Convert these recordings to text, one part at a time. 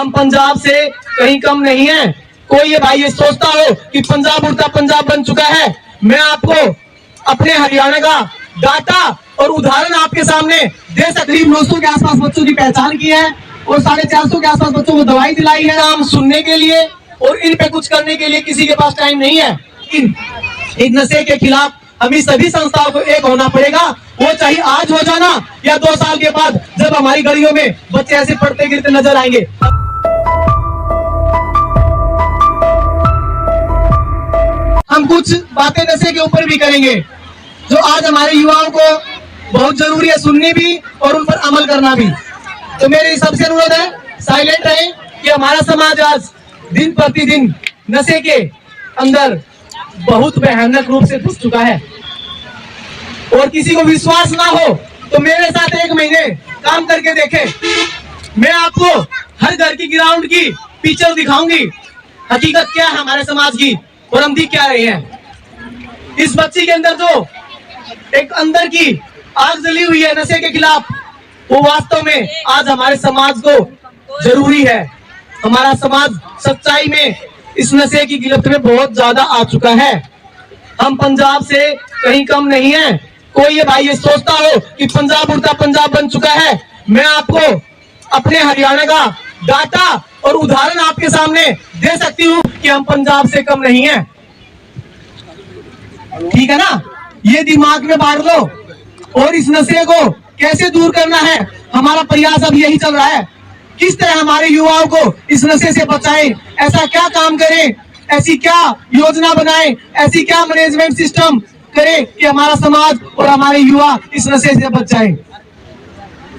हम पंजाब से कहीं कम नहीं है। कोई ये भाई ये सोचता हो कि पंजाब उड़ता पंजाब बन चुका है। मैं आपको अपने हरियाणा का डाटा और उदाहरण आपके सामने दे सकती। करीब 900 के आसपास बच्चों की पहचान की है और 450 के आसपास बच्चों को दवाई दिलाई है। काम सुनने के लिए और इन पे कुछ करने के लिए किसी के पास टाइम नहीं है। इस नशे के खिलाफ हमें सभी संस्थाओं को एक होना पड़ेगा। वो चाहे आज हो जाना या 2 साल के बाद, जब हमारी गलियों में बच्चे ऐसे पढ़ते गिरते नजर आएंगे। हम कुछ बातें नशे के ऊपर भी करेंगे जो आज हमारे युवाओं को बहुत जरूरी है सुननी भी और उन पर अमल करना भी। तो मेरी सबसे अनुरोध है, साइलेंट रहें कि हमारा समाज आज दिन प्रतिदिन नशे के अंदर बहुत भयानक रूप से घुस चुका है। और किसी को विश्वास ना हो तो मेरे साथ 1 महीने काम करके देखें। मैं आपको हर घर की ग्राउंड की पिक्चर दिखाऊंगी, हकीकत क्या है हमारे समाज की और हम दिख क्या रहे हैं। इस बच्ची के अंदर जो एक अंदर की आग जली हुई है नशे के खिलाफ, वो वास्तव में आज हमारे समाज को जरूरी है। हमारा समाज सच्चाई में इस नशे की गिरफ्त में बहुत ज्यादा आ चुका है। हम पंजाब से कहीं कम नहीं है। कोई ये भाई ये सोचता हो कि पंजाब उड़ता पंजाब बन चुका है। मैं आपको अपने हरियाणा का डाटा और उदाहरण आपके सामने दे सकती हूँ कि हम पंजाब से कम नहीं है। ठीक है ना, ये दिमाग में बांट लो। और इस नशे को कैसे दूर करना है, हमारा प्रयास अब यही चल रहा है। किस तरह हमारे युवाओं को इस नशे से बचाएं, ऐसा क्या काम करें, ऐसी क्या योजना बनाएं, ऐसी क्या मैनेजमेंट सिस्टम करें कि हमारा समाज और हमारे युवा इस नशे से बच जाएं।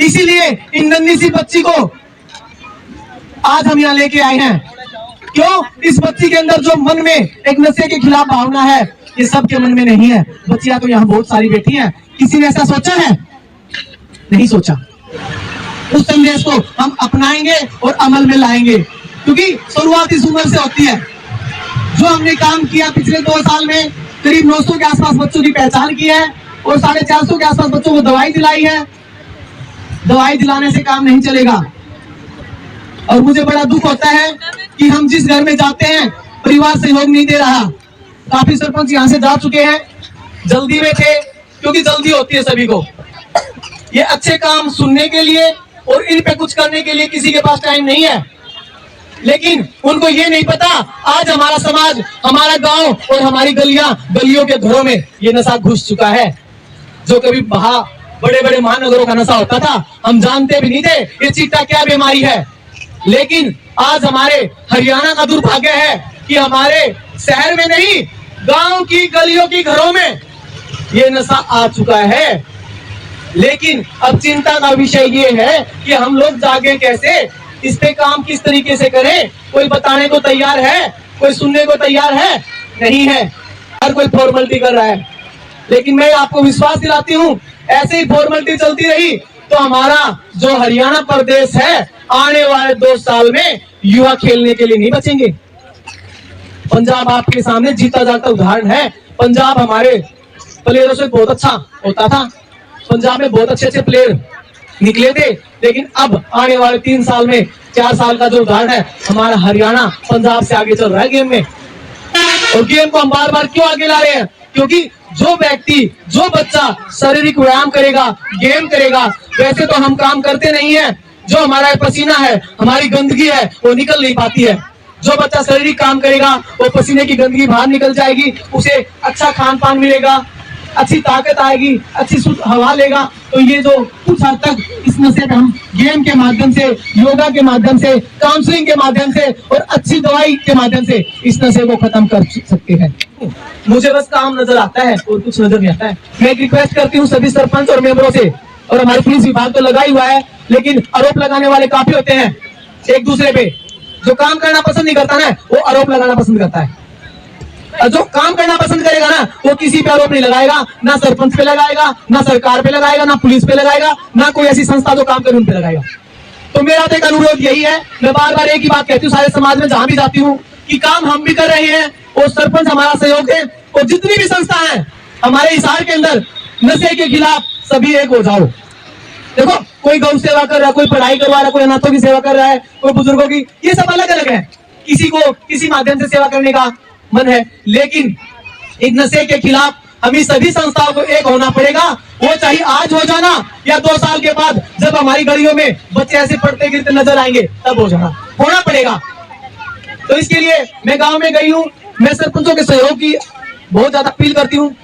इसीलिए इन नन्ही सी बच्ची को आज हम यहाँ लेके आए हैं। क्यों? इस बच्ची के अंदर जो मन में एक नशे के खिलाफ भावना है, ये सबके मन में नहीं है। बच्चियां तो यहाँ बहुत सारी बैठी हैं। किसी ने ऐसा सोचा है? नहीं सोचा। उस संदेश को हम अपनाएंगे और अमल में लाएंगे, क्योंकि शुरुआत इस उम्र से होती है। जो हमने काम किया पिछले 2 साल में, करीब 900 के आसपास बच्चों की पहचान की है और 450 के आसपास बच्चों को दवाई दिलाई है। दवाई दिलाने से काम नहीं चलेगा। और मुझे बड़ा दुख होता है कि हम जिस घर में जाते हैं परिवार सहयोग नहीं दे रहा। काफी सरपंच यहाँ से जा चुके हैं, जल्दी में थे, क्योंकि जल्दी होती है सभी को। ये अच्छे काम सुनने के लिए और इन पे कुछ करने के लिए किसी के पास टाइम नहीं है। लेकिन उनको ये नहीं पता आज हमारा समाज, हमारा गांव और हमारी गलियों के घरों में ये नशा घुस चुका है। जो कभी बड़े बड़े महानगरों का नशा होता था, हम जानते भी नहीं थे ये चिट्टा क्या बीमारी है। लेकिन आज हमारे हरियाणा का दुर्भाग्य है कि हमारे शहर में नहीं, गांव की गलियों की घरों में ये नशा आ चुका है। लेकिन अब चिंता का विषय ये है कि हम लोग जागे कैसे, इस पे काम किस तरीके से करें। कोई बताने को तैयार है? कोई सुनने को तैयार है? नहीं है। हर कोई फॉर्मेलिटी कर रहा है। लेकिन मैं आपको विश्वास दिलाती हूँ, ऐसे ही फॉर्मेलिटी चलती रही तो हमारा जो हरियाणा प्रदेश है आने वाले 2 साल में युवा खेलने के लिए नहीं बचेंगे। पंजाब आपके सामने जीता जाता उदाहरण है। पंजाब हमारे प्लेयरों से बहुत अच्छा होता था। पंजाब में बहुत अच्छे प्लेयर निकले थे। लेकिन अब आने वाले 3 साल में, 4 साल का जो उदाहरण है, हमारा हरियाणा पंजाब से आगे चल रहा है गेम में। और गेम को हम बार बार क्यों आगे ला रहे हैं? क्योंकि जो व्यक्ति, जो बच्चा शारीरिक व्यायाम करेगा, गेम करेगा, वैसे तो हम काम करते नहीं है। जो हमारा पसीना है, हमारी गंदगी है, वो निकल नहीं पाती है। जो बच्चा शारीरिक काम करेगा वो पसीने की गंदगी बाहर निकल जाएगी, उसे अच्छा खान पान मिलेगा, अच्छी ताकत आएगी, अच्छी शुद्ध हवा लेगा। तो ये जो कुछ हद तक इस नशे पे हम गेम के माध्यम से, योगा के माध्यम से, काउंसलिंग के माध्यम से और अच्छी दवाई के माध्यम से इस नशे को खत्म कर सकते हैं। मुझे बस काम नजर आता है और कुछ नजर नहीं आता है। मैं एक रिक्वेस्ट करती हूँ सभी सरपंच और मेंबरों से, और हमारे पुलिस विभाग तो लगा ही हुआ है, लेकिन आरोप लगाने वाले काफी होते हैं एक दूसरे पे। जो काम करना पसंद नहीं करता ना, वो आरोप लगाना पसंद करता है। जो काम करना पसंद करेगा ना, वो किसी पे आरोप नहीं लगाएगा, ना सरपंच पे लगाएगा, ना सरकार पे लगाएगा, ना पुलिस पे लगाएगा, ना कोई ऐसी संस्था जो काम करे उन पे लगाएगा। तो मेरा तो एक अनुरोध यही है, मैं बार बार एक ही बात कहती हूँ सारे समाज में जहां भी जाती हूँ, कि काम हम भी कर रहे हैं और सरपंच हमारा सहयोग दे, और जितनी भी संस्था है हमारे हिसार के अंदर नशे के खिलाफ सभी एक हो जाओ। देखो, कोई गौ सेवा कर रहा है, कोई पढ़ाई करवा रहा है, कोई अनाथों की सेवा कर रहा है, कोई बुजुर्गों की, ये सब अलग अलग है। किसी को किसी माध्यम से सेवा करने का मन है, लेकिन इस नशे के खिलाफ हमें सभी संस्थाओं को एक होना पड़ेगा। वो चाहे आज हो जाना या 2 साल के बाद, जब हमारी गलियों में बच्चे ऐसे पढ़ते गिरते नजर आएंगे, तब हो जाना, होना पड़ेगा। तो इसके लिए मैं गांव में गई हूँ, मैं सरपंचों के सहयोग की बहुत ज्यादा अपील करती हूँ।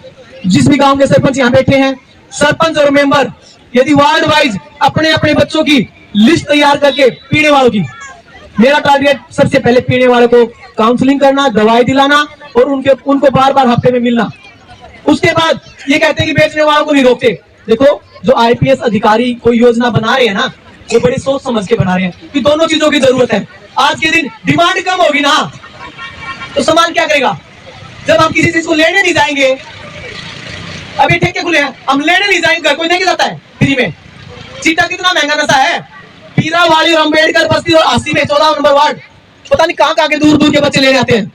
जिस भी गांव के सरपंच यहाँ बैठे हैं, सरपंच और मेंबर यदि वार्ड वाइज अपने अपने बच्चों की लिस्ट तैयार करके, पीने वालों की, मेरा टारगेट सबसे पहले पीने वालों को काउंसलिंग करना, दवाई दिलाना और उनको बार बार हफ्ते में मिलना। उसके बाद ये कहते हैं कि बेचने वालों को नहीं रोकते। देखो, जो आईपीएस अधिकारी कोई योजना बना रहे हैं ना, वो बड़ी सोच समझ के बना रहे हैं कि दोनों चीजों की जरूरत है। आज के दिन डिमांड कम होगी ना, तो सामान क्या करेगा? जब हम किसी चीज को लेने नहीं जाएंगे, अभी ठेके खुले हैं, हम लेने नहीं जाएंगे, घर कोई देके जाता है फ्री में। चीटा कितना महंगा नशा है। पीरा वाली और अम्बेडकर बस्ती और 80 में 14 नंबर वार्ड, पता नहीं कहां के दूर दूर के बच्चे ले जाते हैं।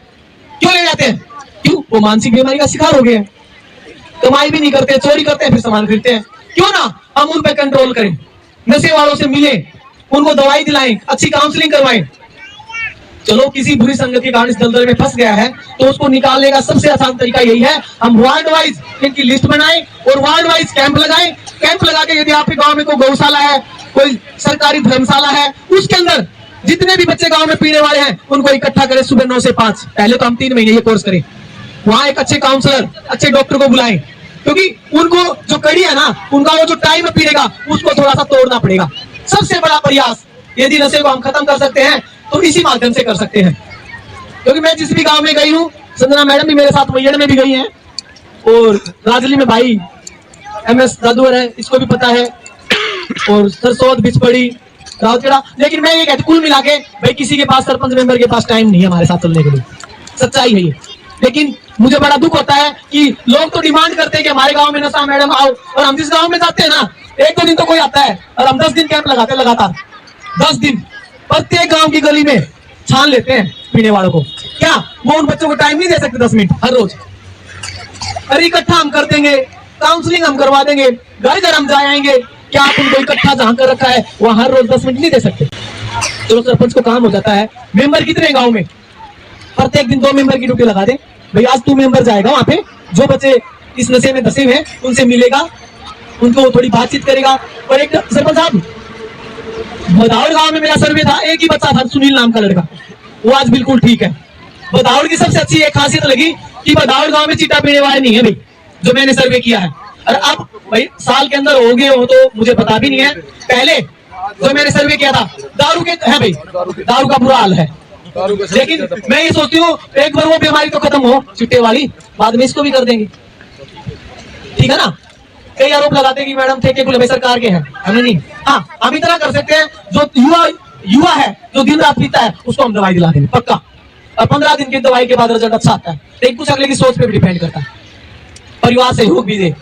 क्यों ले जाते हैं? क्यों? वो मानसिक बीमारी का शिकार हो गए हैं, कमाई भी नहीं करते, चोरी करते हैं, फिर सामान खरीदते हैं। क्यों ना हम उन पर कंट्रोल करें, नशे वालों से मिले, उनको दवाई दिलाएं, अच्छी काउंसलिंग करवाएं। चलो, किसी बुरी संगत के कारण इस दलदल में फंस गया है, तो उसको निकालने का सबसे आसान तरीका यही है, हम वार्ड वाइज इनकी लिस्ट बनाएं और वार्ड वाइज कैंप लगाएं। कैंप लगा के यदि आपके गांव में कोई गौशाला है, कोई सरकारी धर्मशाला है, उसके अंदर जितने भी बच्चे गांव में पीने वाले हैं, उनको इकट्ठा करें सुबह 9 से 5। पहले तो हम 3 महीने ये कोर्स करें, वहां एक अच्छे काउंसलर, अच्छे डॉक्टर को बुलाएं, क्योंकि उनको जो कड़ी है ना, उनका वो जो टाइम पीने का, उसको थोड़ा सा तोड़ना पड़ेगा। सबसे बड़ा प्रयास, यदि नशे को हम खत्म कर सकते हैं तो इसी माध्यम से कर सकते हैं। क्योंकि मैं जिस भी गांव में गई हूँ, संजना मैडम भी मेरे साथ मैयड़ में भी गई हैं, और राजली में भाई MS जादूगर है, इसको भी पता है, और सरसोद बिचपड़ी, रावखेड़ा। लेकिन मैं ये कहती, कुल मिला के भाई किसी के पास, सरपंच मेंबर के पास टाइम नहीं है हमारे साथ चलने के लिए, सच्चाई है ये। लेकिन मुझे बड़ा दुख होता है कि लोग तो डिमांड करते हैं कि हमारे गांव में नशा मैडम आओ, और हम जिस गांव में जाते हैं ना, 1-2 दिन तो कोई आता है, और हम 10 दिन कैंप लगाते हैं लगातार। 10 दिन प्रत्येक गांव की गली में छान लेते हैं पीने वालों को। क्या वो उन बच्चों को टाइम नहीं दे सकते 10 मिनट हर रोज? अरे इकट्ठा हम कर देंगे, काउंसलिंग हम करवा देंगे, घर घर हम जाए आएंगे। क्या आप उनको इकट्ठा जहां कर रखा है वहां हर रोज 10 मिनट नहीं दे सकते? चलो, सरपंच को काम हो जाता है। मेंबर कितने गांव में? प्रत्येक दिन 2 मेंबर की ड्यूटी लगा दे भाई। आज 2 मेंबर जाएगा वहां पे, जो बच्चे इस नशे में धसे हुए उनसे मिलेगा, उनको थोड़ी बातचीत करेगा। और एक सरपंच साहब, बदाऊड़ गांव में मेरा सर्वे था, एक ही बच्चा था सुनील नाम का लड़का, वो आज बिल्कुल ठीक है। बदाऊड़ की सबसे अच्छी एक खासियत लगी कि बदाऊड़ गांव में चिट्टा पीने वाले नहीं है भाई, जो मैंने सर्वे किया है। और अब भाई साल के अंदर हो गए हो तो मुझे पता भी नहीं है, पहले जो मैंने सर्वे किया था दारू के है भाई, दारू का बुरा हाल है। लेकिन मैं ये सोचती हूँ, एक बार वो बीमारी तो खत्म हो चिट्टे वाली, बाद में इसको भी कर देंगे, ठीक है ना। कई आरोप लगाते हैं कि मैडम ठेके खुले सरकार के हैं, हमें नहीं। हाँ, हम इतना कर सकते हैं, जो युवा है जो दिन रात पीता है, उसको हम दवाई दिला देंगे पक्का, और 15 दिन की दवाई के बाद रिजल्ट अच्छा आता है। लेकिन कुछ अगले की सोच पे भी डिपेंड करता है, परिवार सहयोग भी दे।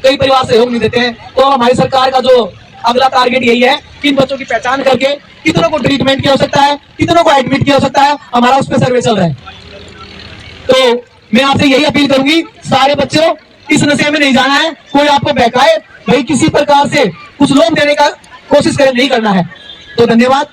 कई परिवार सहयोग नहीं देते हैं, तो हमारी सरकार का जो अगला टारगेट यही है कि इन बच्चों की पहचान करके कितनों को ट्रीटमेंट किया हो सकता है, कितनों को एडमिट किया हो सकता है, हमारा उस पर सर्वे चल रहा है। तो मैं आपसे यही अपील करूंगी, सारे बच्चों इस नशे में नहीं जाना है। कोई आपको बहकाए भाई, किसी प्रकार से कुछ लोग देने का कोशिश करें, नहीं करना है। तो धन्यवाद।